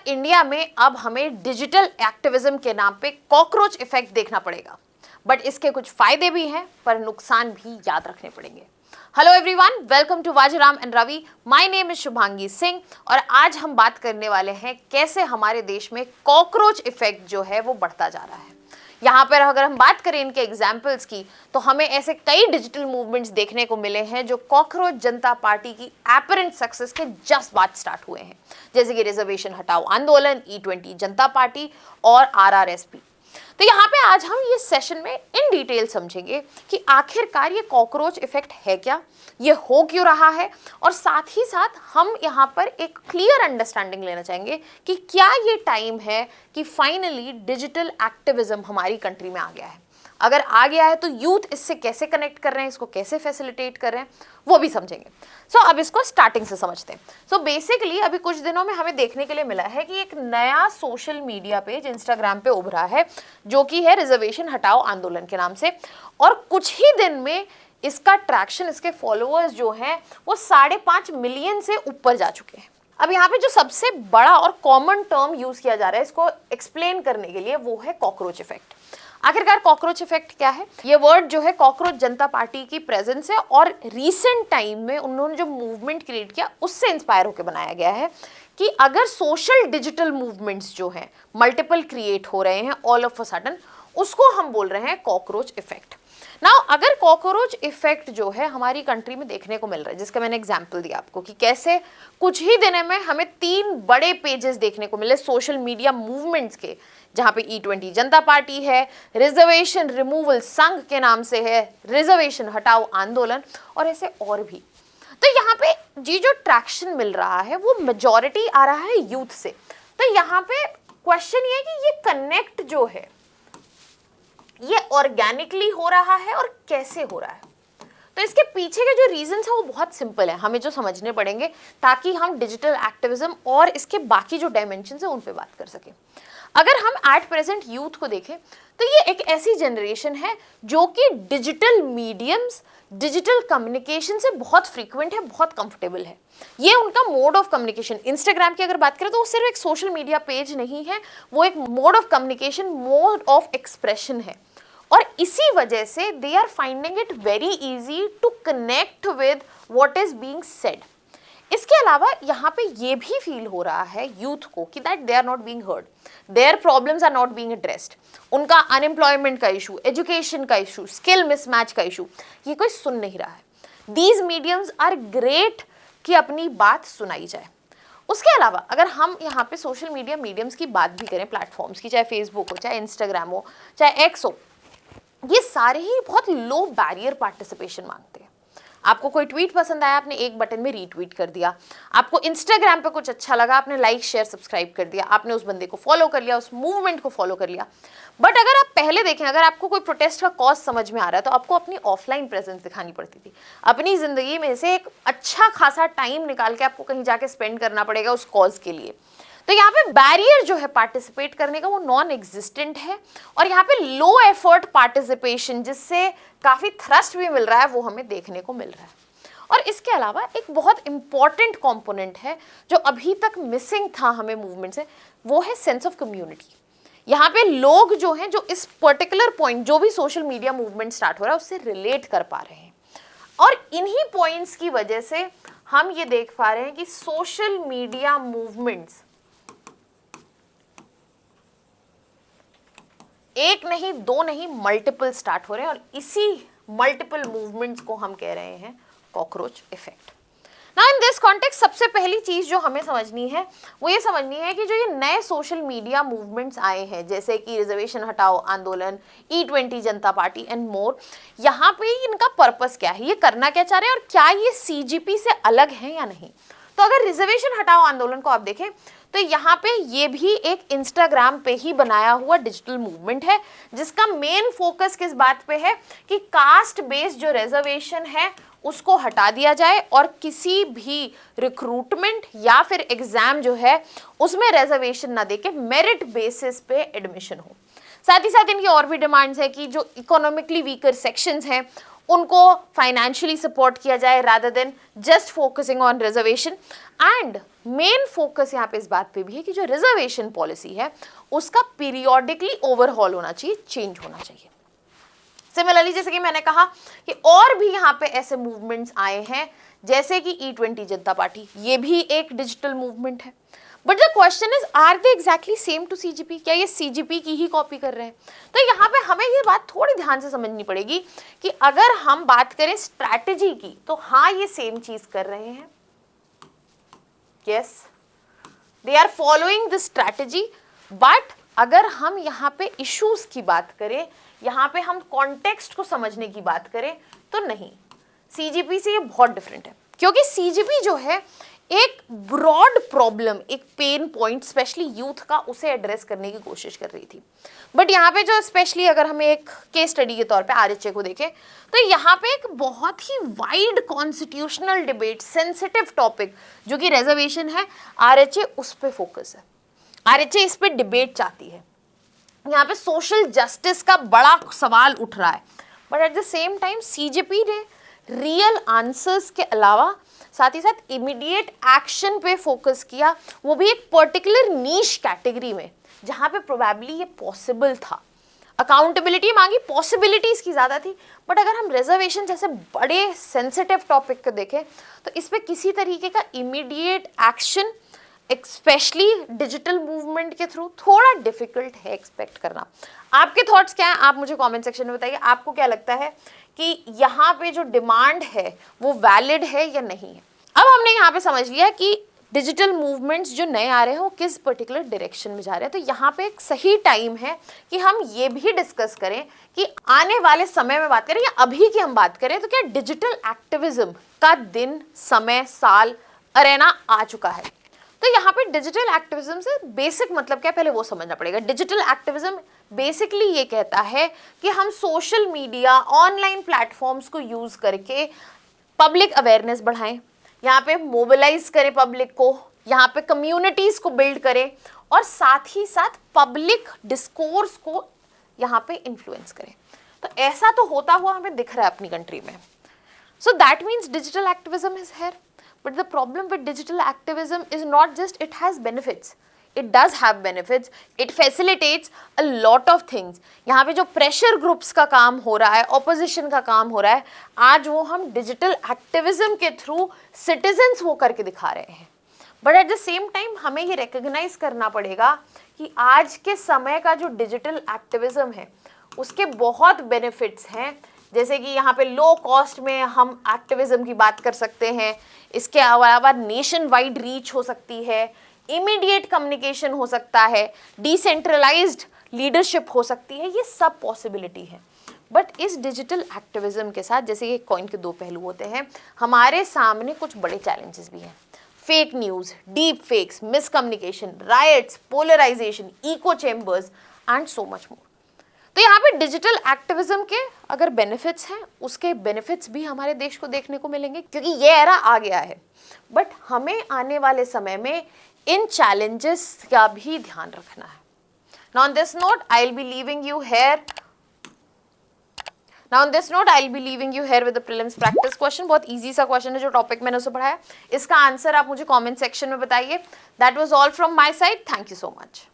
India में अब हमें डिजिटल एक्टिविज्म के नाम पे कॉकरोच इफेक्ट देखना पड़ेगा, बट इसके कुछ फायदे भी हैं पर नुकसान भी याद रखने पड़ेंगे। Hello everyone, welcome to Vajiram and Ravi. My name is Shubhangi Singh और आज हम बात करने वाले हैं कैसे हमारे देश में कॉकरोच इफेक्ट जो है वो बढ़ता जा रहा है। यहाँ पर अगर हम बात करें इनके एग्जाम्पल्स की तो हमें ऐसे कई डिजिटल मूवमेंट्स देखने को मिले हैं जो कॉकरोच जनता पार्टी की एपरेंट सक्सेस के जस्ट बाद स्टार्ट हुए हैं, जैसे कि रिजर्वेशन हटाओ आंदोलन, E20 जनता पार्टी और RRSP। तो यहाँ पे आज हम ये सेशन में इन डिटेल समझेंगे कि आखिरकार ये कॉकरोच इफेक्ट है क्या, ये हो क्यों रहा है, और साथ ही साथ हम यहाँ पर एक क्लियर अंडरस्टैंडिंग लेना चाहेंगे कि क्या ये टाइम है कि फाइनली डिजिटल एक्टिविज्म हमारी कंट्री में आ गया है। अगर आ गया है तो यूथ इससे कैसे कनेक्ट कर रहे हैं, इसको कैसे फैसिलिटेट कर रहे हैं, वो भी समझेंगे। अब इसको स्टार्टिंग से समझते हैं। बेसिकली अभी कुछ दिनों में हमें देखने के लिए मिला है कि एक नया सोशल मीडिया पेज इंस्टाग्राम पे उभरा है जो कि है रिजर्वेशन हटाओ आंदोलन के नाम से, और कुछ ही दिन में इसका ट्रैक्शन, इसके फॉलोअर्स जो हैं वो 5.5 मिलियन से ऊपर जा चुके हैं। अब यहाँ पे जो सबसे बड़ा और कॉमन टर्म यूज किया जा रहा है इसको एक्सप्लेन करने के लिए वो है कॉकरोच इफेक्ट। आखिरकार कॉकरोच इफेक्ट क्या है? ये वर्ड जो है कॉकरोच जनता पार्टी की प्रेजेंस है और रीसेंट टाइम में उन्होंने जो मूवमेंट क्रिएट किया उससे इंस्पायर होकर बनाया गया है कि अगर सोशल डिजिटल मूवमेंट्स जो हैं मल्टीपल क्रिएट हो रहे हैं ऑल ऑफ अ सडन, उसको हम बोल रहे हैं कॉकरोच इफेक्ट। नाउ अगर कॉकरोच इफेक्ट जो है हमारी कंट्री में देखने को मिल रहा है, जिसका मैंने एग्जांपल दिया आपको कि कैसे कुछ ही दिनों में हमें 3 बड़े पेजेस देखने को मिले सोशल मीडिया मूवमेंट्स के, जहां पे E20 जनता पार्टी है, रिजर्वेशन रिमूवल संघ के नाम से है, रिजर्वेशन हटाओ आंदोलन, और ऐसे और भी। तो यहाँ पे जी जो ट्रैक्शन मिल रहा है वो मेजॉरिटी आ रहा है यूथ से। तो यहाँ पे क्वेश्चन ये है कि ये कनेक्ट जो है ये ऑर्गेनिकली हो रहा है और कैसे हो रहा है। तो इसके पीछे के जो रीजंस है वो बहुत सिंपल है, हमें जो समझने पड़ेंगे ताकि हम डिजिटल एक्टिविज्म और इसके बाकी जो डायमेंशंस है उन पे बात कर सकें। अगर हम एट प्रेजेंट यूथ को देखें तो ये एक ऐसी जनरेशन है जो कि डिजिटल मीडियम्स, डिजिटल कम्युनिकेशन से बहुत फ्रीक्वेंट है, बहुत कंफर्टेबल है। ये उनका मोड ऑफ कम्युनिकेशन। इंस्टाग्राम की अगर बात करें तो वो सिर्फ एक सोशल मीडिया पेज नहीं है, वो एक mode of communication, mode of expression है, और इसी वजह से they are finding it very easy to connect with what is being said. इसके अलावा यहाँ पे ये भी फील हो रहा है यूथ को कि that they are not being heard, their problems are not being addressed. उनका अनएम्प्लॉयमेंट का इशू, एजुकेशन का इशू, स्किल मिसमैच का इशू, ये कोई सुन नहीं रहा है। दीज मीडियम्स आर ग्रेट कि अपनी बात सुनाई जाए। उसके अलावा अगर हम यहाँ पे सोशल मीडिया मीडियम्स की बात भी करें, प्लेटफॉर्म्स की, चाहे फेसबुक हो, चाहे इंस्टाग्राम हो, चाहे एक्स हो, ये सारे ही बहुत लो बैरियर पार्टिसिपेशन मांगते हैं। आपको कोई ट्वीट पसंद आया, आपने एक बटन में रीट्वीट कर दिया। आपको इंस्टाग्राम पे कुछ अच्छा लगा, आपने लाइक शेयर सब्सक्राइब कर दिया, आपने उस बंदे को फॉलो कर लिया, उस मूवमेंट को फॉलो कर लिया। बट अगर आप पहले देखें, अगर आपको कोई प्रोटेस्ट का कॉज समझ में आ रहा है तो आपको अपनी ऑफलाइन प्रेजेंस दिखानी पड़ती थी। अपनी जिंदगी में से एक अच्छा खासा टाइम निकाल के आपको कहीं जाके स्पेंड करना पड़ेगा उस कॉज के लिए। तो यहाँ पे बैरियर जो है पार्टिसिपेट करने का वो नॉन एग्जिस्टेंट है, और यहाँ पे लो एफर्ट पार्टिसिपेशन जिससे काफी थ्रस्ट भी मिल रहा है वो हमें देखने को मिल रहा है। और इसके अलावा एक बहुत इंपॉर्टेंट कंपोनेंट है जो अभी तक मिसिंग था हमें मूवमेंट से, वो है सेंस ऑफ कम्युनिटी। यहाँ पे लोग जो हैं जो इस पर्टिकुलर पॉइंट, जो भी सोशल मीडिया मूवमेंट स्टार्ट हो रहा है उससे रिलेट कर पा रहे हैं, और इन्हीं पॉइंट्स की वजह से हम ये देख पा रहे हैं कि सोशल मीडिया मूवमेंट्स एक नहीं, 2 नहीं, मल्टीपल स्टार्ट हो रहे हैं, और इसी मल्टीपल मूवमेंट्स को हम कह रहे हैं cockroach effect. Now in this context सबसे पहली चीज जो हमें समझनी है वो ये समझनी है कि जो ये नए सोशल मीडिया मूवमेंट्स आए हैं, जैसे कि रिजर्वेशन हटाओ आंदोलन, E20 Janata party and more, यहाँ पे इनका पर्पस क्या है, ये करना क्या चाह रहे हैं, और क्या ये CGP से अलग है या नहीं। तो अगर रिजर्वेशन हटाओ आंदोलन को आप देखें तो यहाँ पे ये भी एक इंस्टाग्राम पे ही बनाया हुआ डिजिटल मूवमेंट है, जिसका मेन फोकस किस बात पे है कि कास्ट बेस्ड जो रिजर्वेशन है उसको हटा दिया जाए और किसी भी रिक्रूटमेंट या फिर एग्जाम जो है उसमें रिजर्वेशन ना देके मेरिट बेसिस पे एडमिशन हो। साथ ही साथ इनकी और भी डिमांड्स है कि जो इकोनॉमिकली वीकर सेक्शंस हैं उनको फाइनेंशियली सपोर्ट किया जाए rather than just focusing on reservation. And main focus यहाँ पे इस बात पे भी है कि जो रिजर्वेशन पॉलिसी है उसका पीरियोडिकली ओवरहॉल होना चाहिए, चेंज होना चाहिए। सिमिलरली जैसे कि मैंने कहा कि और भी यहाँ पे ऐसे मूवमेंट्स आए हैं जैसे कि E20 जनता पार्टी, ये भी एक डिजिटल मूवमेंट है। But the question is are they exactly same to CGP? क्या ये CGP की ही कॉपी कर रहे हैं? तो यहाँ पे हमें ये बात थोड़ी ध्यान से समझनी पड़ेगी कि अगर हम बात करें स्ट्रैटेजी की तो हाँ ये सेम चीज कर रहे हैं, yes they are following this strategy. But अगर हम यहाँ पे इश्यूज की बात करें, यहाँ पे हम कॉन्टेक्स्ट को समझने की बात करें तो नहीं, CGP से ये बहुत डिफरेंट है। क्योंकि CGP जो है एक ब्रॉड प्रॉब्लम, एक पेन पॉइंट स्पेशली यूथ का, उसे एड्रेस करने की कोशिश कर रही थी। बट यहाँ पे जो स्पेशली अगर हम एक केस स्टडी के तौर पे RHA को देखें तो यहाँ पे एक बहुत ही wide constitutional debate, sensitive topic जो कि रिजर्वेशन है, RHA उस पर फोकस है, RHA इस पर डिबेट चाहती है। यहाँ पे सोशल जस्टिस का बड़ा सवाल उठ रहा है। But at the same time CGP ने रियल आंसर्स के अलावा साथ ही साथ इमीडिएट एक्शन पे फोकस किया, वो भी एक पर्टिकुलर नीश कैटेगरी में जहाँ पे प्रोबेबली ये पॉसिबल था। अकाउंटेबिलिटी मांगी, पॉसिबिलिटीज की ज़्यादा थी। बट अगर हम रिजर्वेशन जैसे बड़े सेंसिटिव टॉपिक को देखें तो इस पर किसी तरीके का immediate action specially digital movement के थ्रू थोड़ा डिफिकल्ट है एक्सपेक्ट करना। आपके थॉट्स क्या हैं, आप मुझे कमेंट सेक्शन में बताइए। आपको क्या लगता है कि यहाँ पे जो डिमांड है वो वैलिड है या नहीं है? अब हमने यहाँ पे समझ लिया कि डिजिटल मूवमेंट्स जो नए आ रहे हैं वो किस पर्टिकुलर डायरेक्शन में जा रहे हैं। तो यहाँ पे एक सही टाइम है कि हम ये भी डिस्कस करें कि आने वाले समय में बात करें या अभी की हम बात करें तो क्या डिजिटल एक्टिविज्म का दिन, समय, साल, अरेना आ चुका है? तो यहाँ पे डिजिटल एक्टिविज्म से बेसिक मतलब क्या है पहले वो समझना पड़ेगा। डिजिटल एक्टिविज्म बेसिकली ये कहता है कि हम सोशल मीडिया, ऑनलाइन प्लेटफॉर्म्स को यूज करके पब्लिक अवेयरनेस बढ़ाएं, यहाँ पे मोबिलाइज करें पब्लिक को, यहाँ पे कम्युनिटीज को बिल्ड करें और साथ ही साथ पब्लिक डिस्कोर्स को यहाँ पे इन्फ्लुएंस करें। तो ऐसा तो होता हुआ हमें दिख रहा है अपनी कंट्री में। So that means digital activism is here. But the problem with digital activism is not just it has benefits. It does have benefits. It facilitates a lot of things. यहाँ पे जो प्रेशर ग्रुप्स का काम हो रहा है, opposition का काम हो रहा है, आज वो हम डिजिटल एक्टिविज्म के थ्रू सिटीजन्स हो करके दिखा रहे हैं। But at the same time हमें ये रिकग्नाइज करना पड़ेगा कि आज के समय का जो डिजिटल एक्टिविज्म है उसके बहुत बेनिफिट्स हैं। जैसे कि यहाँ पे लो कॉस्ट में हम एक्टिविज्म की बात कर सकते हैं, इसके अलावा नेशन वाइड रीच हो सकती है, इमीडिएट कम्युनिकेशन हो सकता है, डिसेंट्रलाइज्ड लीडरशिप हो सकती है, ये सब पॉसिबिलिटी है। बट इस डिजिटल एक्टिविज्म के साथ, जैसे ये कॉइन के दो पहलू होते हैं, हमारे सामने कुछ बड़े चैलेंजेस भी हैं। Fake news, deep fakes, miscommunication, rights, polarisation, echo chambers and so much more. तो यहाँ पे डिजिटल एक्टिविज्म के अगर बेनिफिट्स हैं, उसके बेनिफिट्स भी हमारे देश को देखने को मिलेंगे क्योंकि ये एरा आ गया है। बट हमें आने वाले समय में इन चैलेंजेस का भी ध्यान रखना है। Now on this note, I'll be leaving you here with the prelims practice question। बहुत easy सा क्वेश्चन है जो टॉपिक मैंने उसे पढ़ाया। इसका आंसर आप मुझे कमेंट सेक्शन में बताइए। That was all from my side. Thank you so much.